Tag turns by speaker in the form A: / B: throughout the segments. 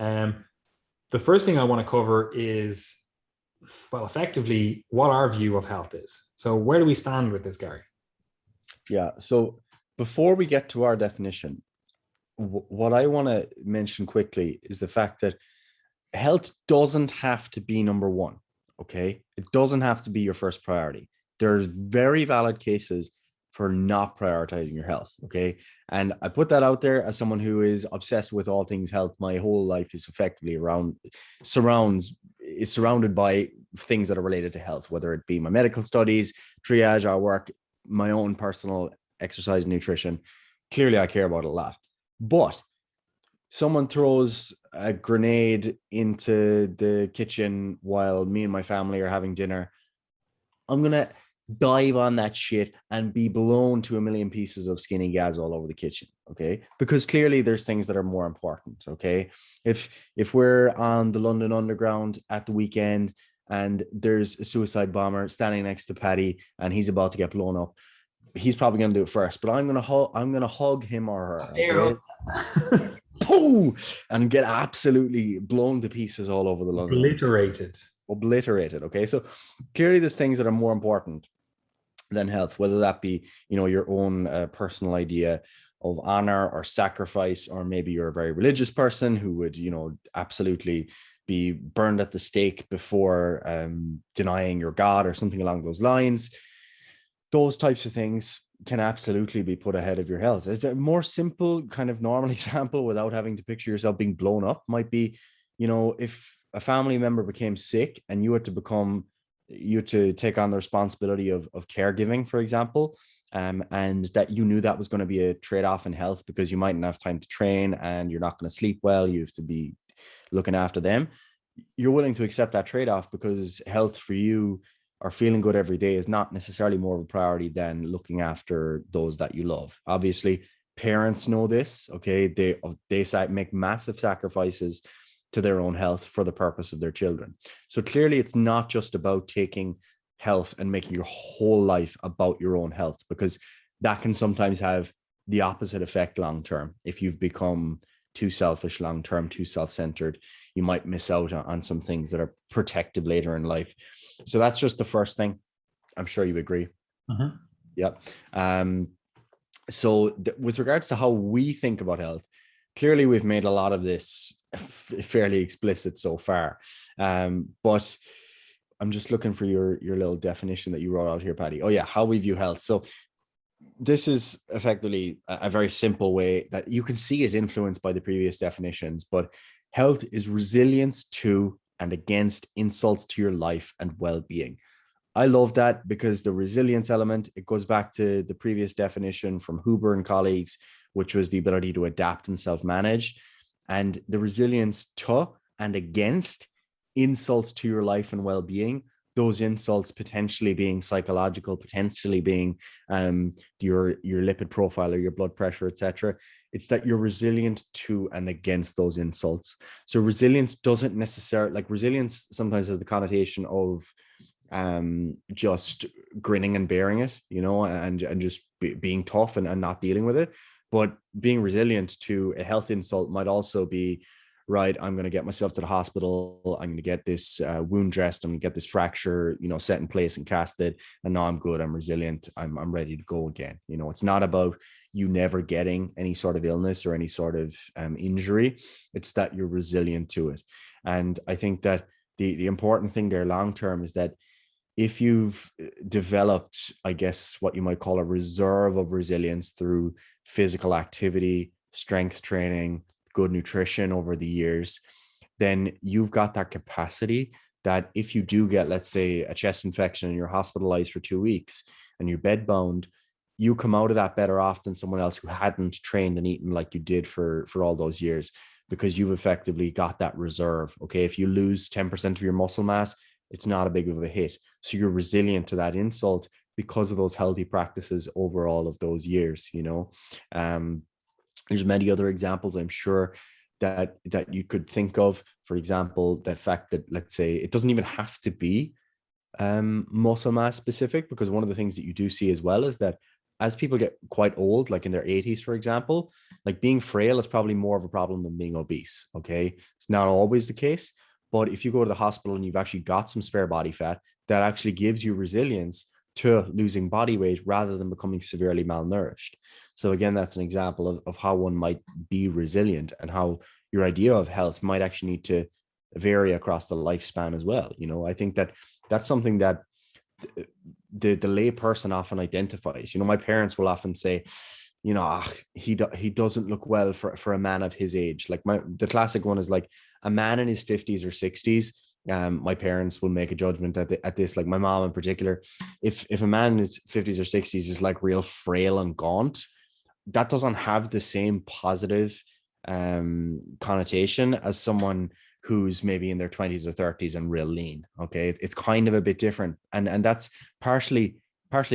A: Um, the first thing I want to cover is, well, effectively, what our view of health is. So, where do we stand with this, Gary?
B: Yeah. So before we get to our definition, what I want to mention quickly is the fact that health doesn't have to be number one. Okay. It doesn't have to be your first priority. There's very valid cases for not prioritizing your health. Okay. And I put that out there as someone who is obsessed with all things health. My whole life is effectively is surrounded by things that are related to health, whether it be my medical studies, triage, our work, my own personal exercise and nutrition. Clearly, I care about it a lot. But someone throws a grenade into the kitchen while me and my family are having dinner, I'm going to dive on that shit and be blown to a million pieces of skinny gas all over the kitchen. Okay. Because clearly there's things that are more important. Okay. If we're on the London Underground at the weekend and there's a suicide bomber standing next to Paddy and he's about to get blown up, he's probably going to do it first, but I'm going to hug him or her. Okay? Pooh! And get absolutely blown to pieces all over the London. Obliterated. Okay. So clearly there's things that are more important than health, whether that be, your own personal idea of honor or sacrifice, or maybe you're a very religious person who would, absolutely be burned at the stake before denying your God or something along those lines. Those types of things can absolutely be put ahead of your health. A more simple kind of normal example without having to picture yourself being blown up might be, if a family member became sick and you had to take on the responsibility of caregiving, for example, and that you knew that was going to be a trade-off in health because you mightn't have time to train and you're not going to sleep well, you have to be looking after them. You're willing to accept that trade-off because health for you or feeling good every day is not necessarily more of a priority than looking after those that you love. Obviously, parents know this. Okay, they make massive sacrifices to their own health for the purpose of their children. So clearly, it's not just about taking health and making your whole life about your own health, because that can sometimes have the opposite effect long term. If you've become too selfish long term, too self-centered, you might miss out on some things that are protective later in life. So that's just the first thing. I'm sure you agree.
A: Mm-hmm.
B: Yep. So with regards to how we think about health, clearly we've made a lot of this fairly explicit so far. But I'm just looking for your little definition that you wrote out here, Paddy. Oh yeah, how we view health. So this is effectively a very simple way that you can see is influenced by the previous definitions, but health is resilience to and against insults to your life and well-being. I love that because the resilience element, it goes back to the previous definition from Huber and colleagues, which was the ability to adapt and self-manage. And the resilience to and against insults to your life and well-being, those insults potentially being psychological, potentially being your lipid profile or your blood pressure, etc. It's that you're resilient to and against those insults. So resilience doesn't necessarily, like, resilience sometimes has the connotation of just grinning and bearing it, and just being tough and not dealing with it. But being resilient to a health insult might also be, right, I'm going to get myself to the hospital. I'm going to get this wound dressed. I'm going to get this fracture, set in place and casted. And now I'm good. I'm resilient. I'm ready to go again. It's not about you never getting any sort of illness or any sort of injury. It's that you're resilient to it. And I think that the important thing there long term is that if you've developed, I guess, what you might call a reserve of resilience through physical activity, strength training, good nutrition over the years, then you've got that capacity that if you do get, let's say, a chest infection and you're hospitalized for 2 weeks and you're bedbound, you come out of that better off than someone else who hadn't trained and eaten like you did for all those years, because you've effectively got that reserve. Okay. If you lose 10% of your muscle mass, it's not a big of a hit. So you're resilient to that insult because of those healthy practices over all of those years, There's many other examples, I'm sure, that you could think of. For example, that fact that, let's say, it doesn't even have to be muscle mass specific, because one of the things that you do see as well is that as people get quite old, like in their 80s, for example, like being frail is probably more of a problem than being obese. Okay. It's not always the case, but if you go to the hospital and you've actually got some spare body fat, that actually gives you resilience to losing body weight rather than becoming severely malnourished. So again, that's an example of how one might be resilient and how your idea of health might actually need to vary across the lifespan as well. You know, I think that that's something that the lay person often identifies. You know, my parents will often say, you know, he doesn't look well for a man of his age. Like the classic one is like a man in his 50s or 60s. My parents will make a judgment at this, like my mom in particular. If a man in his 50s or 60s is like real frail and gaunt, that doesn't have the same positive connotation as someone who's maybe in their 20s or 30s and real lean. Okay, it's kind of a bit different, and that's partially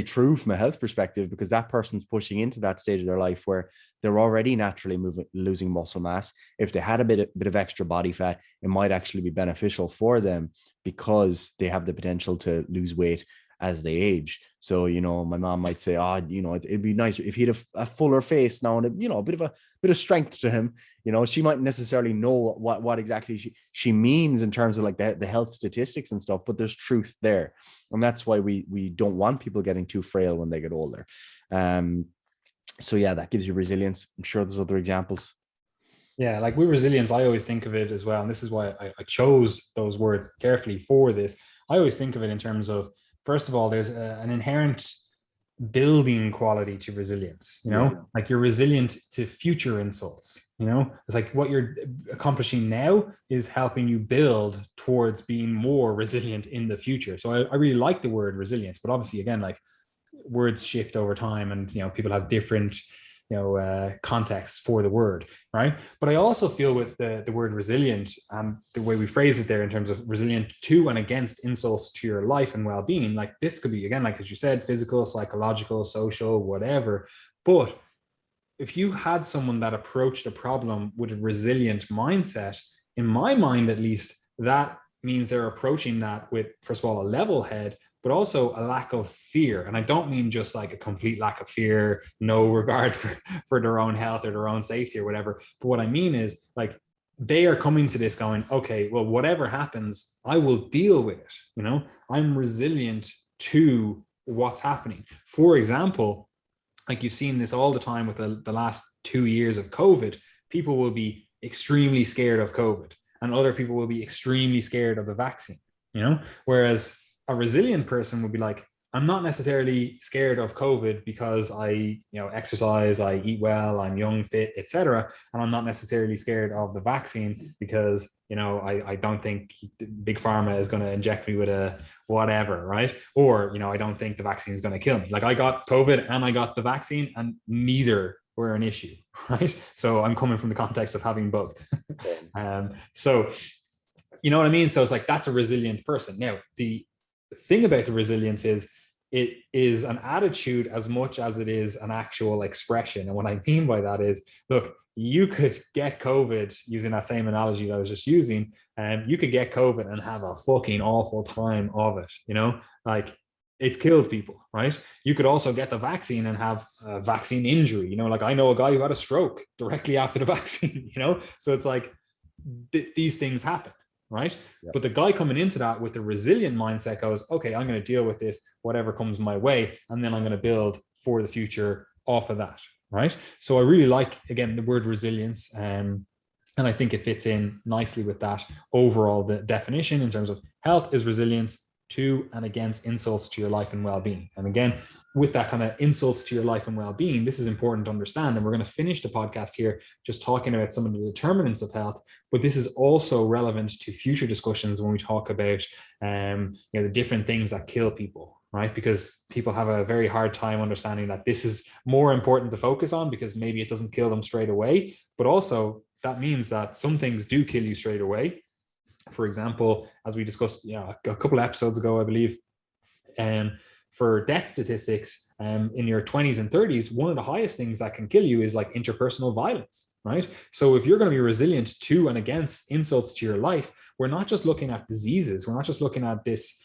B: true from a health perspective, because that person's pushing into that stage of their life where they're already naturally losing muscle mass. If they had a bit of extra body fat, it might actually be beneficial for them because they have the potential to lose weight as they age. So, you know, my mom might say, oh, you know, it'd be nice if he had a fuller face now and, you know, a bit of strength to him. You know, she mightn't necessarily know what exactly she means in terms of like the health statistics and stuff, but there's truth there. And that's why we don't want people getting too frail when they get older. So yeah, that gives you resilience. I'm sure there's other examples.
A: Yeah, like with resilience, I always think of it as well. And this is why I chose those words carefully for this. I always think of it in terms of, first of all, there's an inherent building quality to resilience, you know, like you're resilient to future insults, you know, it's like what you're accomplishing now is helping you build towards being more resilient in the future. So I really like the word resilience, but obviously, again, like words shift over time and, you know, people have different, you know, contexts for the word, right? But I also feel with the word resilient and the way we phrase it there in terms of resilient to and against insults to your life and well-being, like this could be, again, like as you said, physical, psychological, social, whatever. But if you had someone that approached a problem with a resilient mindset, in my mind at least, that means they're approaching that with, first of all, a level head, but also a lack of fear. And I don't mean just like a complete lack of fear, no regard for their own health or their own safety or whatever. But what I mean is like they are coming to this going, okay, well, whatever happens, I will deal with it. You know, I'm resilient to what's happening. For example, like you've seen this all the time with the last 2 years of COVID, people will be extremely scared of COVID and other people will be extremely scared of the vaccine, you know, whereas a resilient person would be like, I'm not necessarily scared of COVID because I, you know, exercise, I eat well, I'm young, fit, etc. And I'm not necessarily scared of the vaccine because, you know, I don't think big pharma is going to inject me with a whatever, right? Or, you know, I don't think the vaccine is going to kill me. Like I got COVID and I got the vaccine and neither were an issue, right? So I'm coming from the context of having both. So, you know what I mean? So it's like, that's a resilient person. Now, the thing about the resilience is it is an attitude as much as it is an actual expression. And what I mean by that is, look, you could get COVID using that same analogy that I was just using, and you could get COVID and have a fucking awful time of it, you know, like it's killed people, right? You could also get the vaccine and have a vaccine injury, you know, like I know a guy who got a stroke directly after the vaccine, you know, so it's like these things happen, right? Yep. But the guy coming into that with the resilient mindset goes, okay, I'm going to deal with this, whatever comes my way, and then I'm going to build for the future off of that, right? So I really like, again, the word resilience, and I think it fits in nicely with that overall the definition in terms of health is resilience to and against insults to your life and well-being. And again, with that kind of insults to your life and well-being, this is important to understand. And we're going to finish the podcast here just talking about some of the determinants of health, but this is also relevant to future discussions when we talk about you know, the different things that kill people, right? Because people have a very hard time understanding that this is more important to focus on because maybe it doesn't kill them straight away, but also that means that some things do kill you straight away. For example, as we discussed, you know, a couple of episodes ago, I believe, for death statistics in your 20s and 30s, one of the highest things that can kill you is like interpersonal violence, right? So if you're going to be resilient to and against insults to your life, we're not just looking at diseases. We're not just looking at this,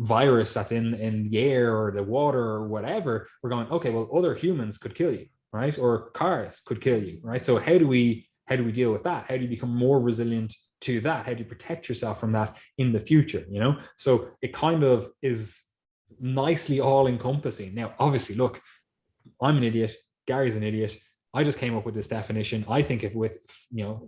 A: virus that's in the air or the water or whatever. We're going, okay, well, other humans could kill you, right? Or cars could kill you, right? So how do we deal with that? How do you become more resilient to that? How do you protect yourself from that in the future? So it kind of is nicely all encompassing. Now, obviously, look, I'm an idiot. Gary's an idiot. I just came up with this definition. I think it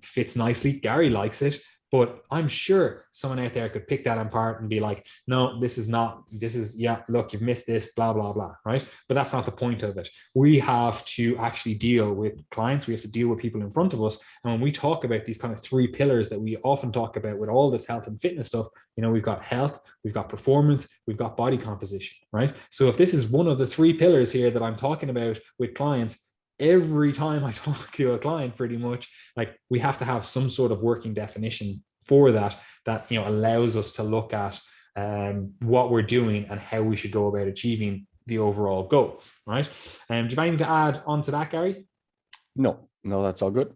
A: fits nicely. Gary likes it, but I'm sure someone out there could pick that apart and be like, no, this is, yeah, look, you've missed this, blah, blah, blah, right? But that's not the point of it. We have to actually deal with clients. We have to deal with people in front of us. And when we talk about these kind of three pillars that we often talk about with all this health and fitness stuff, we've got health, we've got performance, we've got body composition, right? So if this is one of the three pillars here that I'm talking about with clients, every time I talk to a client, pretty much, like, we have to have some sort of working definition for that allows us to look at what we're doing and how we should go about achieving the overall goals, right? Do you have anything to add on to that, Gary?
B: No, that's all good.